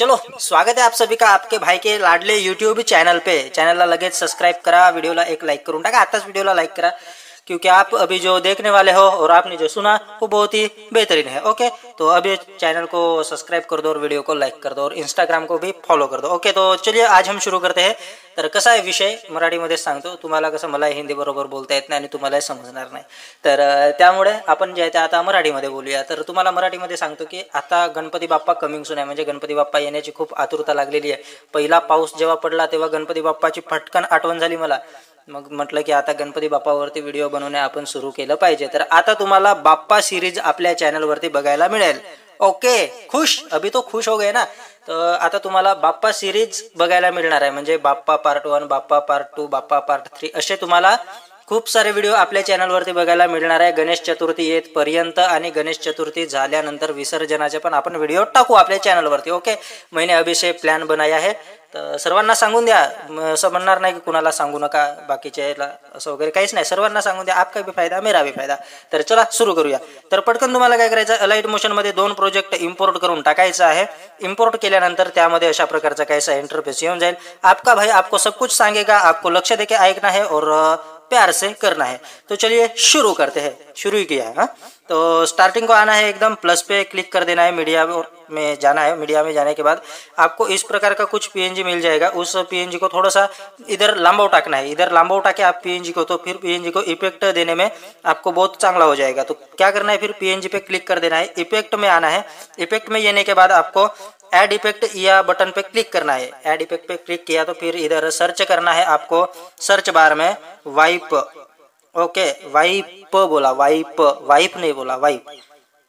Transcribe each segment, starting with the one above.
चलो स्वागत है आप सभी का आपके भाई के लाडले यूट्यूब चैनल पे। चैनलला लगेच सबस्क्राइब करा, वीडियोला एक लाइक करून टाका, आताच वीडियोला लाइक करा क्योंकि आप अभी जो देखने वाले हो और आपने जो सुना वो बहुत ही बेहतरीन है। ओके, तो अभी चैनल को सब्सक्राइब कर दो और वीडियो को लाइक कर दो और इंस्टाग्राम को भी फॉलो कर दो। ओके, तो चलिए आज हम शुरू करते हैं। तर कसा आहे विषय मराठीमध्ये सांगतो तुम्हाला, कसं मला हिंदी बरोबर बोलता येत नाही आणि तुम्हाला समजणार नाही, तर त्यामुळे आपण जे आहे ते आता मराठीमध्ये बोलूया। तर तुम्हाला मराठीमध्ये सांगतो की आता गणपती बाप्पा कमिंग सून आहे, म्हणजे गणपती बाप्पा येण्याची खूप आतुरता लागलेली आहे। पहिला पाऊस जेव्हा पडला तेव्हा गणपती बाप्पाची फटकन आठवण झाली मला, मग म्हटलं की आता गणपती बाप्पावरती व्हिडिओ बनवणे आपण सुरू केलं पाहिजे। तर आता तुम्हाला बाप्पा सिरीज आपल्या चॅनलवरती बघायला मिळेल। ओके, खुश? अभी तो खुश हो गए ना। तर आता तुम्हाला बाप्पा सिरीज बघायला मिळणार आहे, म्हणजे बाप्पा पार्ट 1, बाप्पा पार्ट 2, बाप्पा पार्ट 3 असे तुम्हाला खूप सारे व्हिडिओ आपल्या चॅनलवरती बघायला मिळणार आहे गणेश चतुर्थी येतपर्यंत, आणि गणेश चतुर्थी झाल्यानंतर विसर्जनाचे पण आपण व्हिडिओ टाकू आपल्या चॅनलवरती। ओके, मैंने अभी से प्लॅन बनाया है, तर सर्वांना सांगून द्या। असं म्हणणार नाही की कुणाला सांगू नका, बाकीच्याला असं वगैरे काहीच नाही, सर्वांना सांगून द्या, आपका भी फायदा मेरा भी फायदा। तर चला सुरू करूया। तर पटकन तुम्हाला काय करायचं, अलाइट मोशनमध्ये 2 प्रोजेक्ट इम्पोर्ट करून टाकायचं आहे। इम्पोर्ट केल्यानंतर त्यामध्ये अशा प्रकारचा काहीसा इंटरफेस येऊन जाईल। आपका भाई आपको सब कुछ सांगेगा, आपको लक्ष्य देके ऐकना है और प्यार से करना है। तो चलिए शुरू करते हैं। शुरू ही किया है। हाँ, तो स्टार्टिंग को आना है, एकदम प्लस पे क्लिक कर देना है, मीडिया में जाना है। मीडिया में जाने के बाद आपको इस प्रकार का कुछ पीएनजी मिल जाएगा। उस पीएनजी को थोड़ा सा इधर लांबा टाकना है, इधर लांबा उठा के आप पीएनजी को, तो फिर पीएनजी को इफेक्ट देने में आपको बहुत चांगला हो जाएगा। तो क्या करना है, फिर पीएनजी पे क्लिक कर देना है, इफेक्ट में आना है। इफेक्ट में येने के बाद आपको ऐड इफेक्ट या बटन पे क्लिक करना है। ऐड इफेक्ट पे क्लिक किया तो फिर इधर सर्च करना है आपको, सर्च बार में वाइप। ओके, वाइप बोला, वाइप वाइप नहीं बोला, वाइप,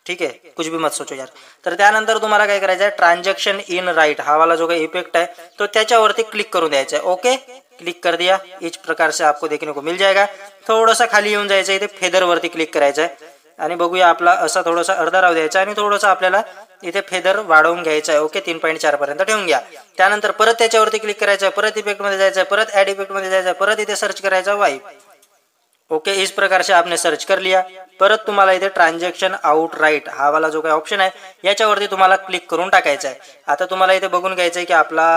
ठीक है, कुछ भी मत सोचो यार। तर त्यानंतर तुम्हाला काय करायचं आहे, ट्रांजैक्शन इन राइट हा वाला जो काही इफेक्ट है तो त्याच्यावरती क्लिक करून द्यायचा है। ओके, क्लिक कर दिया, इस प्रकार से आपको देखने को मिल जाएगा। थोडंसं खाली येऊन जायचं, इथे फेदर वरती क्लिक करायचं आहे आणि बघूया आपला असा थोडासा अर्धा राहू द्यायचा आणि थोडंसं आपल्याला इथे फेदर वाढवून घ्यायचा आहे। ओके, 3.4 पर्यंत ठेवून घ्या। त्यानंतर परत त्याच्यावरती क्लिक करायचं आहे, परत इफेक्ट मध्ये जायचं आहे, परत ऍड इफेक्ट मध्ये जायचं आहे, परत इथे सर्च करायचं वाइप। ओके, इस प्रकार से आपने सर्च कर लिया। परत तुम्हाला इथे ट्रांजैक्शन आउट राइट हा वाला जो काही ऑप्शन आहे याच्यावरती तुम्हाला क्लिक करून टाकायचं आहे। आता तुम्हाला इथे बघून घ्यायचं आहे की आपला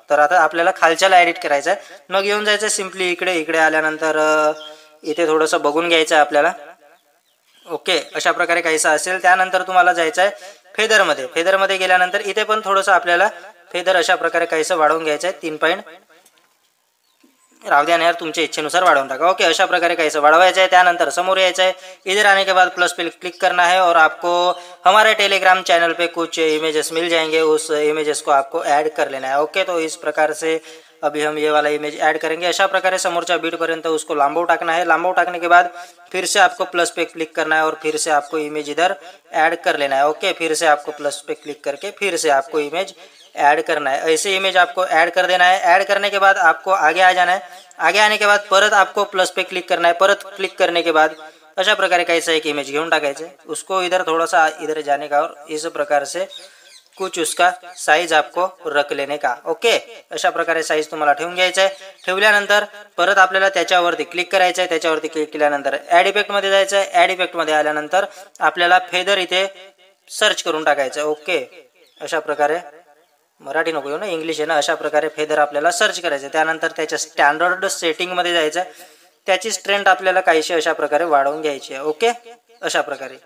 तर आता आपल्याला खालच्याला एडिट करायचं आहे। मग येऊन जायचं सिंपली इकडे, इकडे आल्यानंतर इथे थोडंसं बघून घ्यायचं आहे आपल्याला। ओके, अशा प्रकारे काहीसा असेल। त्यानंतर तुम्हाला जायचं आहे फेदरमध्ये। फेदरमध्ये गेल्यानंतर इथे पण थोडंसं आपल्याला फेदर अशा प्रकारे काहीसं वाढवून घ्यायचं आहे। 3 राहू द्या ना यार, तुमच्या इच्छेनुसार वाढवून टाका। ओके, अशा प्रकारे काहीसं वाढवायचं आहे। त्यानंतर समोर यायचं आहे, इधर आने के बाद प्लस पे क्लिक करना है और आपको हमारे टेलीग्राम चैनल पे कुछ इमेजेस मिल जाएंगे, उस इमेजेस को आपको ऐड कर लेना है। ओके, तो इस प्रकार से अभी हम ये वाला इमेज ऐड करेंगे। अशा प्रकारे समोरच्या बीट पर्यंत उसको लांबव टाकना है। लांबव टाकने के बाद फिर से आपको प्लस पे क्लिक करना है और फिर से आपको इमेज इधर ऐड कर लेना है। ओके, फिर से आपको प्लस पे क्लिक करके फिर से आपको इमेज ऐड करना है। ऐसे इमेज आपको ऐड कर देना है। ऐड करने के बाद आपको आगे आ जाना है। आगे आने के बाद परत आपको प्लस पे क्लिक करना है। परत क्लिक करने के बाद अशा प्रकारे कैसा एक इमेज घेऊन टाकायचं है, उसको इधर थोड़ा सा इधर जाने का और इस प्रकार से कुछ उसका साइज आपको रख लेने का। ओके, अशा प्रकारे साइज तुम्हाला ठेवून घ्यायचं आहे। ठेवल्यानंतर परत आपल्याला त्याच्यावरती क्लिक करायचं आहे। त्याच्यावरती क्लिक केल्यानंतर ऍड इफेक्ट मध्ये जायचं आहे। ऍड इफेक्ट मध्ये आल्यानंतर आपल्याला फेदर इथे सर्च करून टाकायचं आहे। ओके, अशा प्रकारे, मराठी नको ना, इंग्लिश आहे ना, अशा प्रकारे फेदर आपल्याला सर्च करायचं। त्यानंतर त्याच्या स्टँडर्ड सेटिंग मध्ये जायचं, त्याची स्ट्रेंथ आपल्याला काहीशी अशा प्रकारे वाढवून घ्यायची आहे। ओके, अशा प्रकारे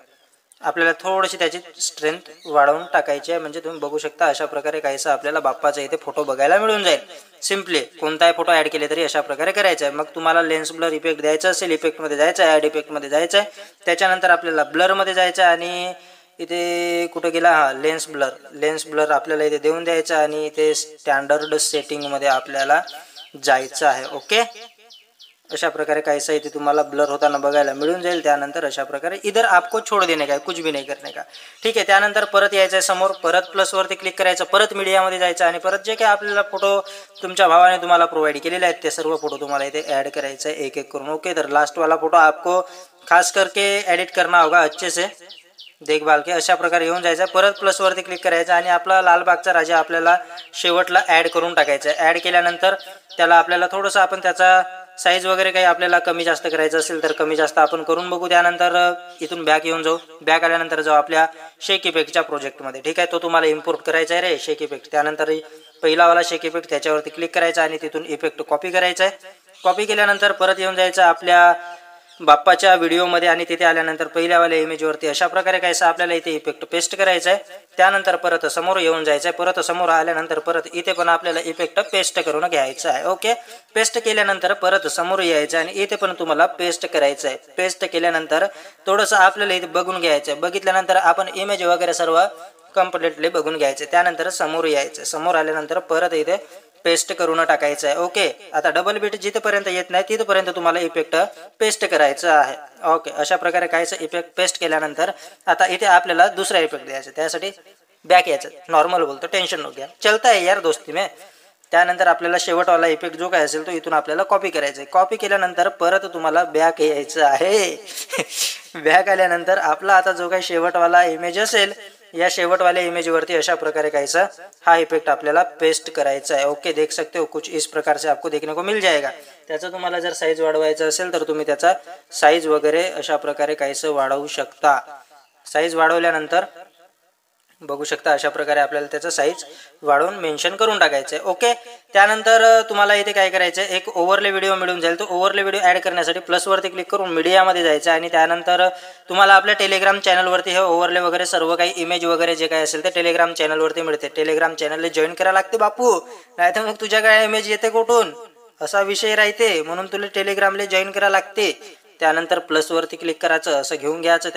आपल्याला थोडीशी त्याची स्ट्रेंथ वाढवून टाकायची आहे। म्हणजे तुम्ही बघू शकता अशा प्रकारे काहीसा आपल्याला बाप्पाचा इथे फोटो बघायला मिळून जाईल। सिंपली कोणताही फोटो ऍड केले तरी अशा प्रकारे करायचं आहे। मग तुम्हाला लेन्स ब्लर इफेक्ट द्यायचा असेल, इफेक्ट मध्ये जायचं आहे, ऍड इफेक्ट मध्ये जायचं आहे। त्याच्यानंतर आपल्याला ब्लर मध्ये जायचं आणि इथे कुठे गेला, हा लेन्स ब्लर, लेन्स ब्लर आपल्याला इथे देऊन द्यायचा आणि इथे स्टँडर्ड सेटिंग मध्ये आपल्याला जायचं आहे। ओके, अशा प्रकारे काहीसा इथे तुम्हाला ब्लर होताना बघायला मिळून जाईल। त्यानंतर अशा प्रकारे इधर आपको छोड़ देने का, कुछ भी नहीं करने का, ठीक आहे। त्यानंतर परत यायचं आहे समोर, परत प्लस वरती क्लिक करायचं, परत मीडियामध्ये जायचं आणि परत जे काही आपल्याला फोटो तुमच्या भावाने तुम्हाला प्रोव्हाइड केलेले आहेत ते सर्व फोटो तुम्हाला इथे ऍड करायचं आहे एक एक करून। ओके, तर लास्ट वाला फोटो आपको खास करके एडिट करना होगा अच्छे से, देखभाल के। अशा प्रकारे येऊन जायचं, परत प्लस वरती क्लिक करायचं आणि आपला लालबागचा राजा आपल्याला शेवटला ऍड करून टाकायचा आहे। ऍड केल्यानंतर त्याला आपल्याला थोडंसं आपण त्याचा साईज वगैरे काही आपल्याला कमी जास्त करायचं असेल तर कमी जास्त आपण करून बघू. त्यानंतर इथून बॅक येऊन जाऊ. बॅक आल्यानंतर जाऊ आपल्या शेक इफेक्टच्या प्रोजेक्टमध्ये. ठीक आहे, तो तुम्हाला इम्पोर्ट करायचा आहे रे शेक इफेक्ट. त्यानंतर पहिलावाला शेक इफेक्ट त्याच्यावरती क्लिक करायचा आणि तिथून इफेक्ट कॉपी करायचा आहे. कॉपी केल्यानंतर परत येऊन जायचं आपल्या बाप्पाच्या व्हिडिओमध्ये आणि तिथे आल्यानंतर पहिल्यावाल्या इमेजवरती अशा प्रकारे कायसा आपल्याला इथे इफेक्ट पेस्ट करायचा आहे. त्यानंतर परत समोर येऊन जायचं आहे. परत समोर आल्यानंतर परत इथे पण आपल्याला इफेक्ट पेस्ट करून घ्यायचा आहे. ओके, पेस्ट केल्यानंतर परत समोर यायचं आणि इथे पण तुम्हाला पेस्ट करायचं आहे. पेस्ट केल्यानंतर थोडंसं आपल्याला इथे बघून घ्यायचं आहे. बघितल्यानंतर आपण इमेज वगैरे सर्व कम्प्लिटली बघून घ्यायचं. त्यानंतर समोर यायचं. समोर आल्यानंतर परत इथे पेस्ट करून टाकायचं आहे. ओके, आता डबल बीट जिथपर्यंत येत नाही तिथपर्यंत तुम्हाला इफेक्ट पेस्ट करायचं आहे. ओके, अशा प्रकारे कायचं इफेक्ट पेस्ट केल्यानंतर आता इथे आपल्याला दुसरा इफेक्ट द्यायचा. त्यासाठी बॅक यायचं. नॉर्मल बोलतो, टेन्शन नको घ्या, चलता है यार दोस्ती में. त्यानंतर आपल्याला शेवटवाला इफेक्ट जो काय असेल तो इथून आपल्याला कॉपी करायचा आहे. कॉपी केल्यानंतर परत तुम्हाला बॅक यायचं आहे. बॅक आल्यानंतर आपला आता जो काही शेवटवाला इमेज असेल या शेवटवाले इमेजवरती अशा प्रकारे कायसा हा इफेक्ट आपल्याला पेस्ट करायचा है. ओके, देख सकते हो कुछ इस प्रकार से आपको देखने को मिल जाएगा. त्याचा तुम्हाला जर साईज वाढवायचा असेल तर तुम्ही त्याचा साईज वगैरे अशा प्रकारे कायसं वाढवू शकता. साईज वाढवल्यानंतर बघू शकता अशा प्रकारे आपल्याला त्याचा साईज वाढवून मेन्शन करून टाकायचं आहे. ओके, त्यानंतर तुम्हाला इथे काय करायचं आहे, एक ओव्हरले व्हिडिओ मिळून जाईल. तो ओव्हरले व्हिडिओ ॲड करण्यासाठी प्लसवरती क्लिक करून मीडियामध्ये जायचं आणि त्यानंतर तुम्हाला आपल्या टेलिग्राम चॅनलवरती हे ओव्हरले वगैरे सर्व काही इमेज वगैरे जे काही असेल ते टेलिग्राम चॅनलवरती मिळते. टेलिग्राम चॅनलला जॉईन करायला लागते बापू, नाही तर मग तुझ्या काय इमेज येते कुठून असा विषय राहते. म्हणून तुला टेलिग्रामला जॉईन करायला लागते. त्यानंतर प्लसवरती क्लिक करायचं, असं घेऊन घ्यायचं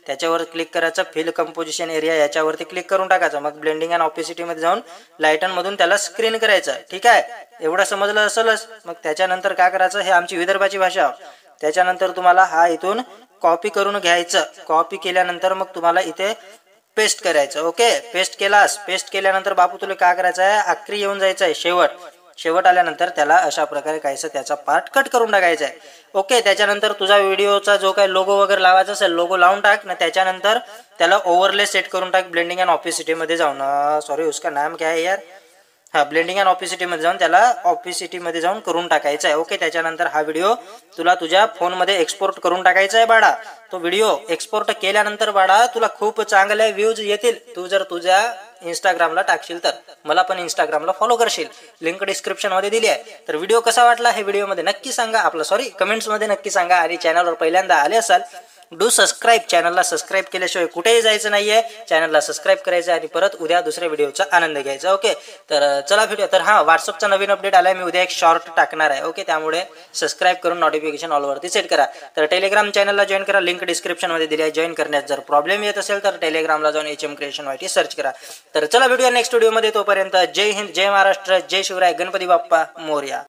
त्याच्यावर क्लिक करायचं. फिल कंपोजिशन एरिया याच्यावरती क्लिक करून टाकायचं. मग ब्लेंडिंग अँड ऑपेसिटीमध्ये जाऊन लाईटनमधून त्याला स्क्रीन करायचं. ठीक आहे, एवढं समजलं असेलच. मग त्याच्यानंतर काय करायचं, हे आमची विदर्भाची भाषा. त्याच्यानंतर तुम्हाला हा इथून कॉपी करून घ्यायचं. कॉपी केल्यानंतर मग तुम्हाला इथे पेस्ट करायचं. ओके, पेस्ट केलास. पेस्ट केल्यानंतर बापू तुला काय करायचं आहे, आखरी येऊन जायचं आहे शेवट आल्यानंतर त्याला अशा प्रकारे कायचं त्याचा पार्ट कट करून टाकायचा आहे. ओके, त्याच्यानंतर तुझा व्हिडिओचा जो काही लोगो वगैरे लावायचा असेल लोगो लावून टाक ना. त्याच्यानंतर त्याला ओव्हरले सेट करून टाक ब्लेंडिंग अँड ऑपेसिटीमध्ये जाऊन. सॉरी उसका नाम क्या है यार, हा ब्लेंडिंग अँड ऑपेसिटीमध्ये जाऊन त्याला ऑपेसिटीमध्ये जाऊन करून टाकायचा आहे. ओके, त्याच्यानंतर हा व्हिडिओ तुला तुझ्या फोनमध्ये एक्सपोर्ट करून टाकायचा आहे बाळा. तो व्हिडिओ एक्सपोर्ट केल्यानंतर बाळा तुला खूप चांगले व्ह्यूज येतील. तू जर तुझ्या इंस्टाग्रामला टाकशील तर मला पण इंस्टाग्रामला फॉलो करशील, लिंक डिस्क्रिप्शनमध्ये दिली आहे. तर व्हिडिओ कसा वाटला हे व्हिडिओमध्ये नक्की सांगा, कमेंट्समध्ये नक्की सांगा. आणि चॅनलवर पहिल्यांदा आले असाल डू सबस्क्राईब. चॅनलला सबस्क्राईब केल्याशिवाय कुठेही जायचं नाहीये. चॅनलला सबस्क्राईब करायचं आणि परत उद्या दुसऱ्या व्हिडिओचा आनंद घ्यायचा. ओके, तर चला व्हिडिओ. तर हां, व्हॉट्सअपचा नवीन अपडेट आलाय, मी उद्या एक शॉर्ट टाकणार आहे. ओके, त्यामुळे सबस्क्राईब करून नोटिफिकेशन ऑलवरती सेट करा. तर टेलिग्राम चॅनलला जॉईन करा, लिंक डिस्क्रिप्शनमध्ये दिली आहे. जॉईन करण्यात जर प्रॉब्लेम येत असेल तर टेलिग्रामला जाऊन HM क्रिएशन YT सर्च करा. तर चला व्हिडिओ नेक्स्ट व्हिडिओमध्ये. तोपर्यंत जय हिंद, जय महाराष्ट्र, जय शिवराय, गणपती बाप्पा मोरया.